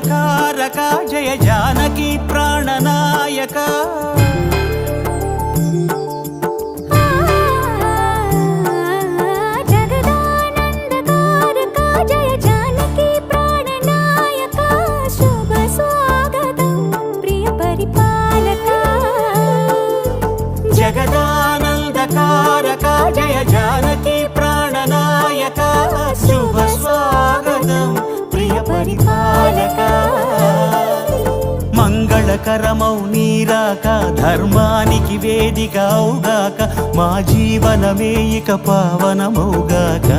జగదానందకారక జయ జానకి ప్రాణనాయక జగదానందకారక జయ జానకి ప్రాణనాయక శుభ స్వాగతం ప్రియ పరిపాలక మంగళకరమౌ నీరాక ధర్మానికి వేదిక అవుగాక మా జీవనమే ఇక పావనమౌగాక